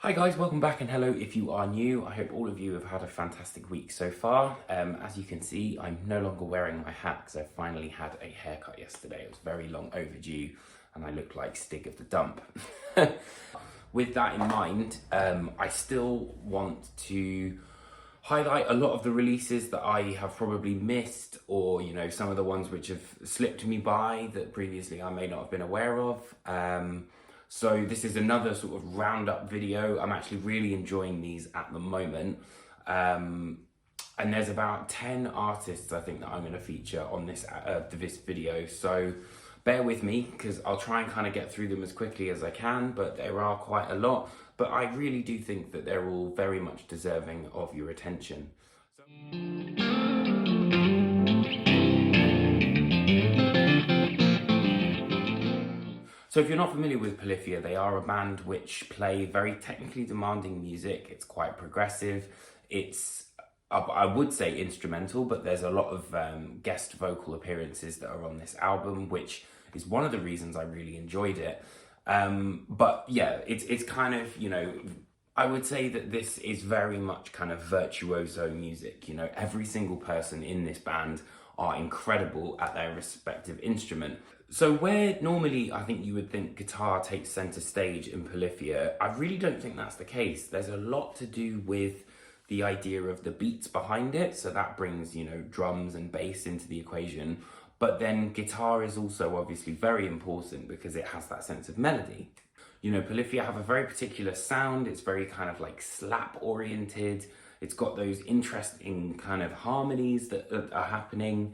Hi guys, welcome back, and hello if you are new. I hope all of you have had a fantastic week so far. As you can see, I'm no longer wearing my hat because I finally had a haircut yesterday. It was very long overdue and I looked like Stig of the Dump. With that in mind, I still want to highlight a lot of the releases that I have probably missed, or some of the ones which have slipped me by that previously I may not have been aware of. So this is another sort of roundup video. I'm actually really enjoying these at the moment. And there's about 10 artists I think that I'm going to feature on this video. So bear with me because I'll try and kind of get through them as quickly as I can, but there are quite a lot. But I really do think that they're all very much deserving of your attention. So if you're not familiar with Polyphia, they are a band which play very technically demanding music. It's quite progressive. It's, I would say, instrumental, but there's a lot of guest vocal appearances that are on this album, which is one of the reasons I really enjoyed it. But yeah, it's kind of, I would say that this is very much kind of virtuoso music. Every single person in this band are incredible at their respective instrument. So where normally I think you would think guitar takes center stage in Polyphia, I really don't think that's the case. There's a lot to do with the idea of the beats behind it. So that brings, drums and bass into the equation. But then guitar is also obviously very important because it has that sense of melody. Polyphia have a very particular sound. It's very kind of like slap oriented. It's got those interesting kind of harmonies that are happening.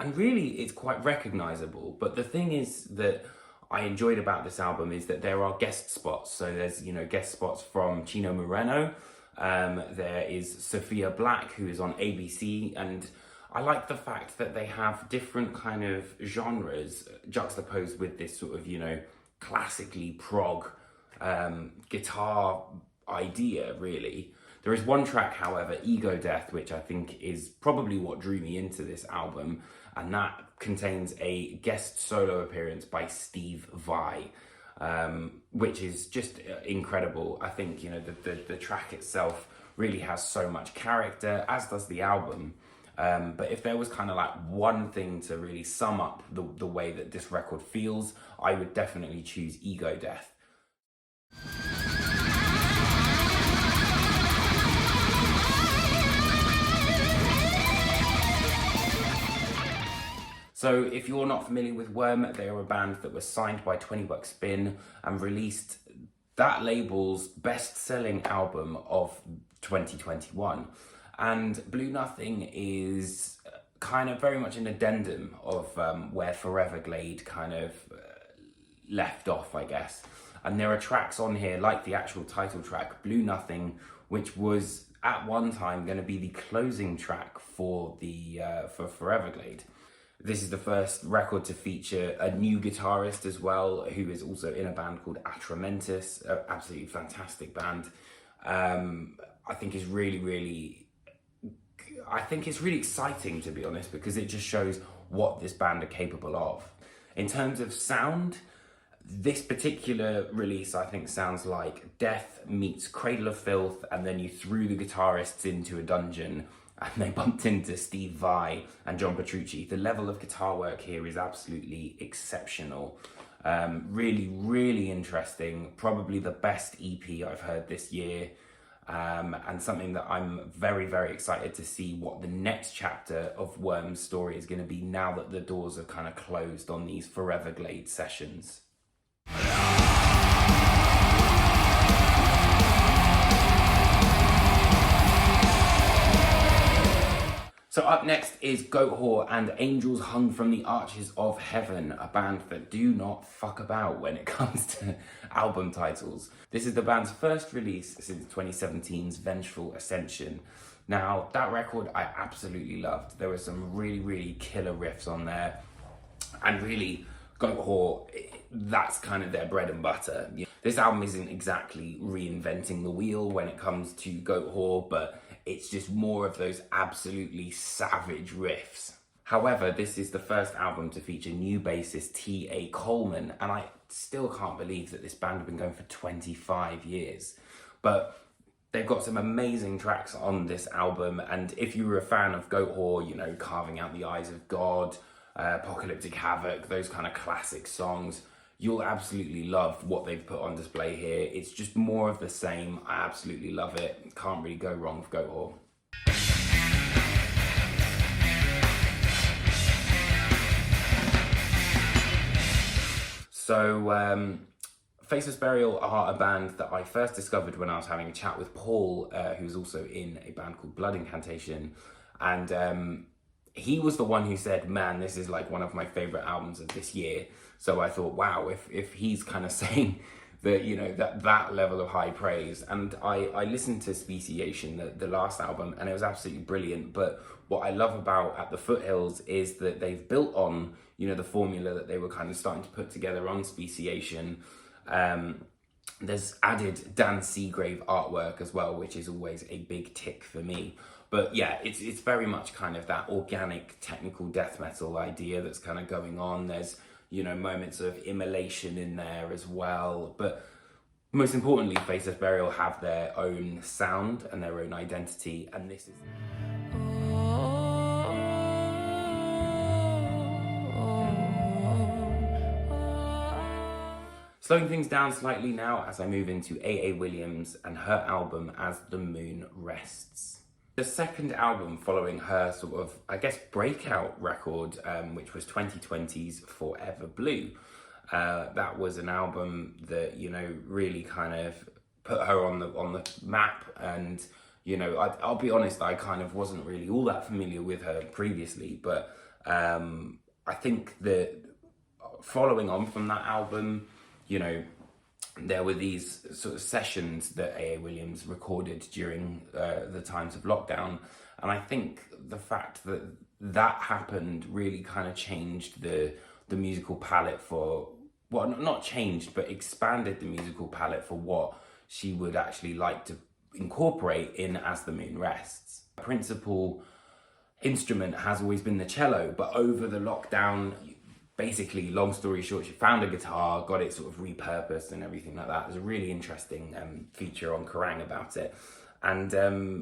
And really, it's quite recognizable. But the thing is that I enjoyed about this album is that there are guest spots. So there's, guest spots from Chino Moreno. There is Sophia Black, who is on ABC. And I like the fact that they have different kind of genres juxtaposed with this sort of, classically prog guitar idea, really. There is one track, however, Ego Death, which I think is probably what drew me into this album, and that contains a guest solo appearance by Steve Vai, which is just incredible. I think, the track itself really has so much character, as does the album. But if there was kind of like one thing to really sum up the way that this record feels, I would definitely choose Ego Death. So if you're not familiar with Worm, they are a band that was signed by 20 Buck Spin and released that label's best-selling album of 2021. And Blue Nothing is kind of very much an addendum of where Foreverglade kind of left off, I guess. And there are tracks on here, like the actual title track, Blue Nothing, which was at one time going to be the closing track for Foreverglade. This is the first record to feature a new guitarist as well, who is also in a band called Atramentus, an absolutely fantastic band. I think it's really exciting, to be honest, because it just shows what this band are capable of. In terms of sound, this particular release, I think, sounds like Death meets Cradle of Filth, and then you threw the guitarists into a dungeon and they bumped into Steve Vai and John Petrucci. The level of guitar work here is absolutely exceptional. Really interesting. Probably the best EP I've heard this year. And something that I'm very excited to see what the next chapter of Worm's story is going to be now that the doors are kind of closed on these Foreverglade sessions. So up next is Goatwhore and Angels Hung from the Arches of Heaven, a band that do not fuck about when it comes to album titles. This is the band's first release since 2017's Vengeful Ascension. Now, that record I absolutely loved. There were some really killer riffs on there. And really, Goatwhore, that's kind of their bread and butter. This album isn't exactly reinventing the wheel when it comes to Goatwhore, but it's just more of those absolutely savage riffs. However, this is the first album to feature new bassist T.A. Coleman, and I still can't believe that this band have been going for 25 years. But they've got some amazing tracks on this album, and if you were a fan of Goatwhore, you know, Carving Out the Eyes of God, Apocalyptic Havoc, those kind of classic songs, you'll absolutely love what they've put on display here. It's just more of the same. I absolutely love it. Can't really go wrong with Goatwhore. So, Faceless Burial are a band that I first discovered when I was having a chat with Paul, who's also in a band called Blood Incantation. And he was the one who said, man, this is like one of my favorite albums of this year. So I thought, wow, if he's kind of saying that, you know, that level of high praise. And I listened to Speciation, the last album, and it was absolutely brilliant. But what I love about At the Foothills is that they've built on, you know, the formula that they were kind of starting to put together on Speciation. There's added Dan Seagrave artwork as well, which is always a big tick for me. But yeah, it's very much kind of that organic technical death metal idea that's kind of going on. There's, you know, moments of immolation in there as well. But most importantly, Faceless Burial have their own sound and their own identity, and this is... Slowing things down slightly now as I move into A.A. Williams and her album As the Moon Rests. The second album following her sort of, I guess, breakout record, which was 2020's Forever Blue. That was an album that, you know, really kind of put her on the map. And, you know, I'll be honest, I kind of wasn't really all that familiar with her previously, but I think that following on from that album, you know, there were these sort of sessions that A.A. Williams recorded during the times of lockdown. And I think the fact that that happened really kind of changed the musical palette for, well, not changed, but expanded the musical palette for what she would actually like to incorporate in As the Moon Rests. The principal instrument has always been the cello, but over the lockdown, basically, long story short, she found a guitar, got it sort of repurposed and everything like that. There's a really interesting feature on Kerrang about it. And,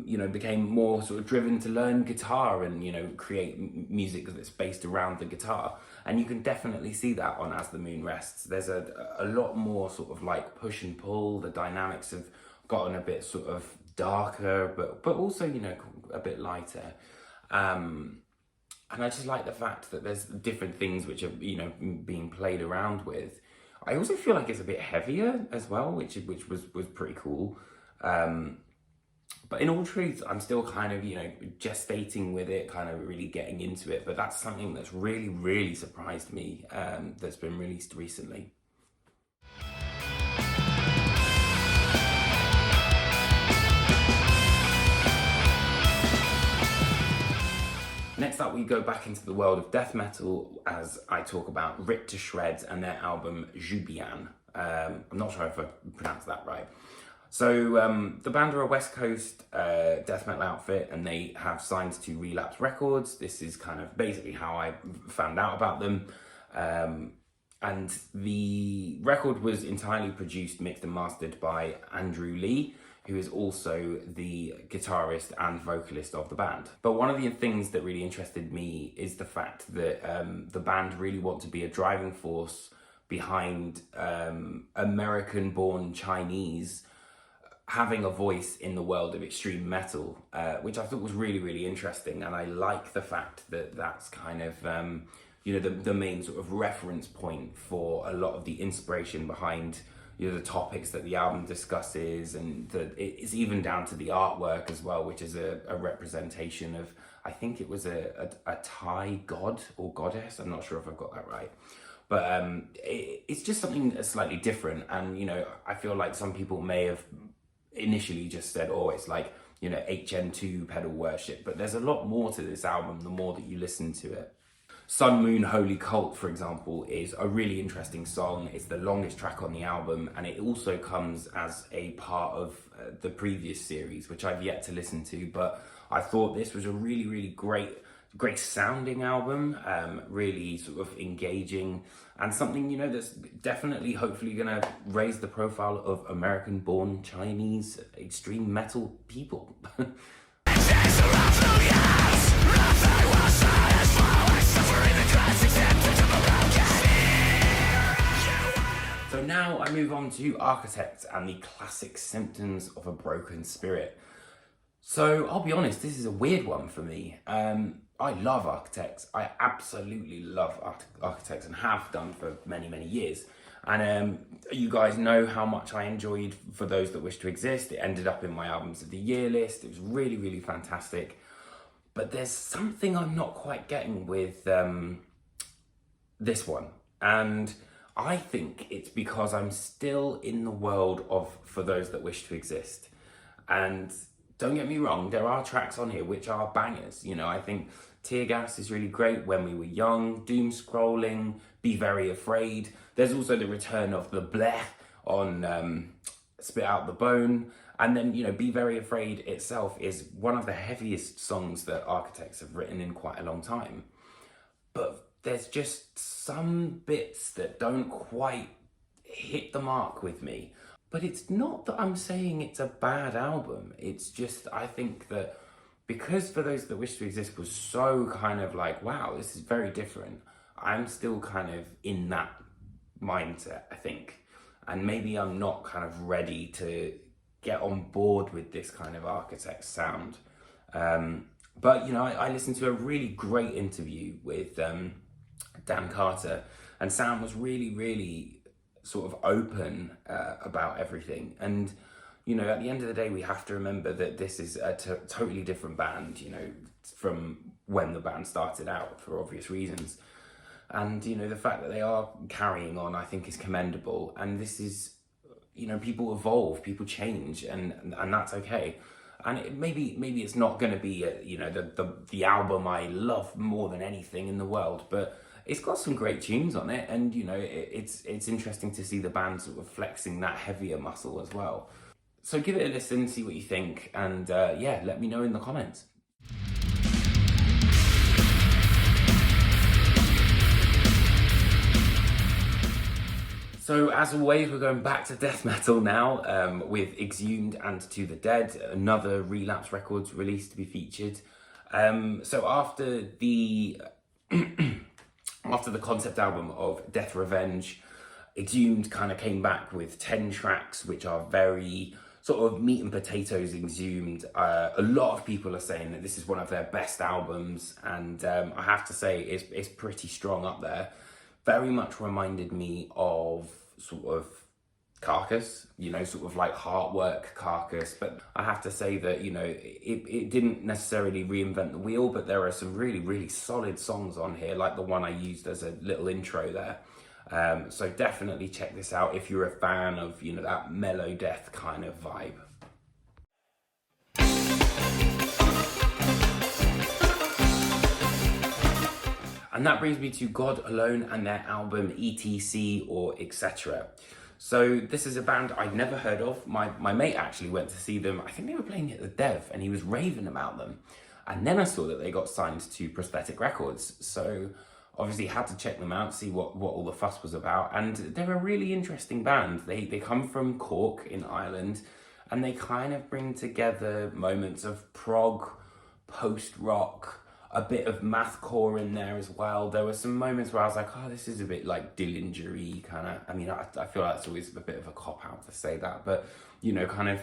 you know, became more sort of driven to learn guitar and, you know, create music that's based around the guitar. And you can definitely see that on As the Moon Rests. There's a lot more sort of like push and pull. The dynamics have gotten a bit sort of darker, but also, you know, a bit lighter. And I just like the fact that there's different things which are, you know, being played around with. I also feel like it's a bit heavier as well, which was pretty cool. But in all truth, I'm still kind of, you know, gestating with it, kind of really getting into it. But that's something that's really, really surprised me, that's been released recently. Next up, we go back into the world of death metal as I talk about Ripped to Shreds and their album Jubian. I'm not sure if I pronounced that right. So the band are a West Coast death metal outfit, and they have signed to Relapse Records. This is kind of basically how I found out about them. And the record was entirely produced, mixed and mastered by Andrew Lee, who is also the guitarist and vocalist of the band. But one of the things that really interested me is the fact that the band really want to be a driving force behind American-born Chinese having a voice in the world of extreme metal, which I thought was really, really interesting. And I like the fact that that's kind of, you know, the main sort of reference point for a lot of the inspiration behind, you know, the topics that the album discusses, and it's even down to the artwork as well, which is a representation of, I think it was a Thai god or goddess. I'm not sure if I've got that right. But it's just something that's slightly different. And, you know, I feel like some people may have initially just said, oh, it's like, you know, HN2 pedal worship. But there's a lot more to this album the more that you listen to it. Sun Moon Holy Cult, for example, is a really interesting song. It's the longest track on the album, and it also comes as a part of the previous series, which I've yet to listen to, but I thought this was a really, really great great sounding album, really sort of engaging, and something, you know, that's definitely hopefully gonna raise the profile of American-born Chinese extreme metal people. So now I move on to Architect and the classic symptoms of a broken spirit. So I'll be honest, this is a weird one for me. I love Architects. I absolutely love Architects and have done for many, many years. And you guys know how much I enjoyed For Those That Wish to Exist. It ended up in my Albums of the Year list. It was really, really fantastic. But there's something I'm not quite getting with this one. And I think it's because I'm still in the world of For Those That Wish to Exist. And don't get me wrong, there are tracks on here which are bangers. You know, I think Tear Gas is really great, When We Were Young, Doom Scrolling, Be Very Afraid. There's also the return of the bleh on Spit Out the Bone. And then, you know, Be Very Afraid itself is one of the heaviest songs that Architects have written in quite a long time. But there's just some bits that don't quite hit the mark with me. But it's not that I'm saying it's a bad album. It's just, I think that because For Those That Wish to Exist was so kind of like, wow, this is very different, I'm still kind of in that mindset, I think. And maybe I'm not kind of ready to get on board with this kind of Architect sound. But, you know, I listened to a really great interview with Dan Carter, and Sam was really, really sort of open about everything. And, you know, at the end of the day, we have to remember that this is a totally different band, you know, from when the band started out, for obvious reasons. And, you know, the fact that they are carrying on, I think, is commendable. And this is, you know, people evolve, people change, and that's okay. And maybe it's not going to be, you know, the album I love more than anything in the world, but it's got some great tunes on it, and, you know, it's interesting to see the band sort of flexing that heavier muscle as well. So give it a listen, see what you think, and yeah, let me know in the comments. So as always, we're going back to death metal now with Exhumed and To the Dead, another Relapse Records release to be featured. So after the after the concept album of Death Revenge, Exhumed kind of came back with 10 tracks, which are very sort of meat and potatoes Exhumed. A lot of people are saying that this is one of their best albums, and I have to say it's pretty strong up there. Very much reminded me of sort of Carcass, you know, sort of like Heartwork Carcass, but I have to say that, you know, it didn't necessarily reinvent the wheel, but there are some really, really solid songs on here, like the one I used as a little intro there. So definitely check this out if you're a fan of, you know, that mellow death kind of vibe. And that brings me to God Alone and their album ETC or Etc. So this is a band I'd never heard of. My mate actually went to see them. I think they were playing at the Dev, and he was raving about them. And then I saw that they got signed to Prosthetic Records. So obviously had to check them out, see what all the fuss was about. And they're a really interesting band. They come from Cork in Ireland, and they kind of bring together moments of prog, post-rock, a bit of mathcore in there as well. There were some moments where I was like, oh, this is a bit like Dillinger-y kind of. I mean, I feel like it's always a bit of a cop-out to say that, but, you know, kind of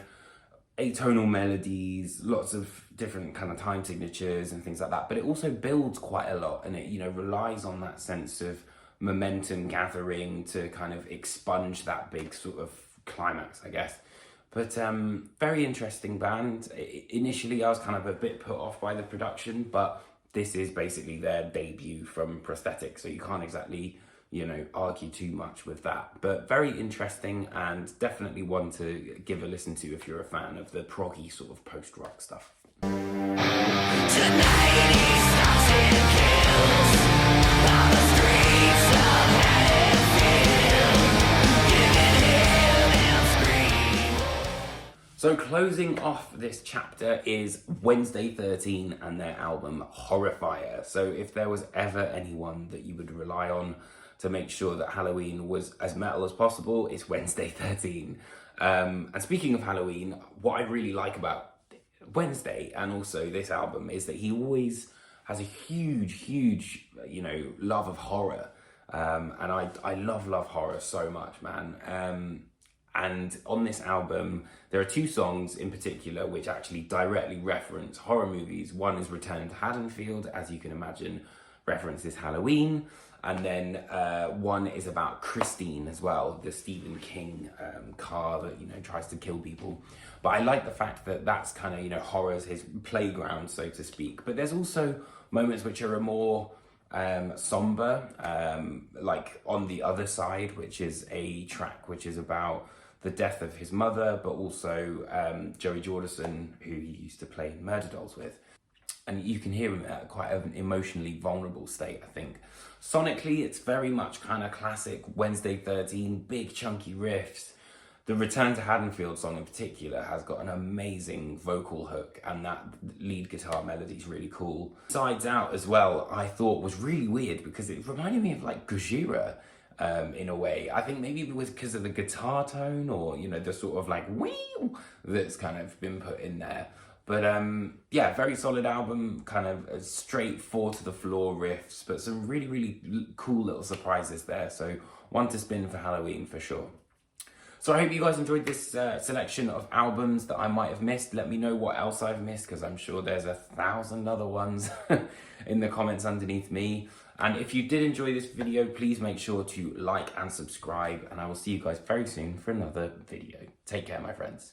atonal melodies, lots of different kind of time signatures and things like that. But it also builds quite a lot, and it, you know, relies on that sense of momentum gathering to kind of expunge that big sort of climax, I guess. But very interesting band. Initially, I was kind of a bit put off by the production, but this is basically their debut from Prosthetic, so you can't exactly, you know, argue too much with that. But very interesting, and definitely one to give a listen to if you're a fan of the proggy sort of post-rock stuff. Tonight he stops and kills on the streets of Haddonfield, giving him and scream. So closing off this chapter is Wednesday 13 and their album Horrifier. So if there was ever anyone that you would rely on to make sure that Halloween was as metal as possible, it's Wednesday 13. And speaking of Halloween, what I really like about Wednesday and also this album is that he always has a huge, love of horror. And I love horror so much, man. And on this album, there are two songs in particular which actually directly reference horror movies. One is Return to Haddonfield, as you can imagine, references Halloween. And then one is about Christine as well, the Stephen King car that, tries to kill people. But I like the fact that that's kind of, horror's his playground, so to speak. But there's also moments which are a more somber, like On the Other Side, which is a track which is about the death of his mother, but also Joey Jordison, who he used to play Murder Dolls with. And you can hear him at quite an emotionally vulnerable state, I think. Sonically, it's very much kind of classic Wednesday 13, big chunky riffs. The Return to Haddonfield song in particular has got an amazing vocal hook, and that lead guitar melody is really cool. Sides Out as well, I thought was really weird because it reminded me of like Gojira in a way. I think maybe it was because of the guitar tone or, the sort of like wheel that's kind of been put in there. But yeah, very solid album, kind of a straight four to the floor riffs, but some really cool little surprises there. So one to spin for Halloween for sure. So I hope you guys enjoyed this selection of albums that I might have missed. Let me know what else I've missed, because I'm sure there's 1,000 other ones in the comments underneath me. And if you did enjoy this video, please make sure to like and subscribe, and I will see you guys very soon for another video. Take care, my friends.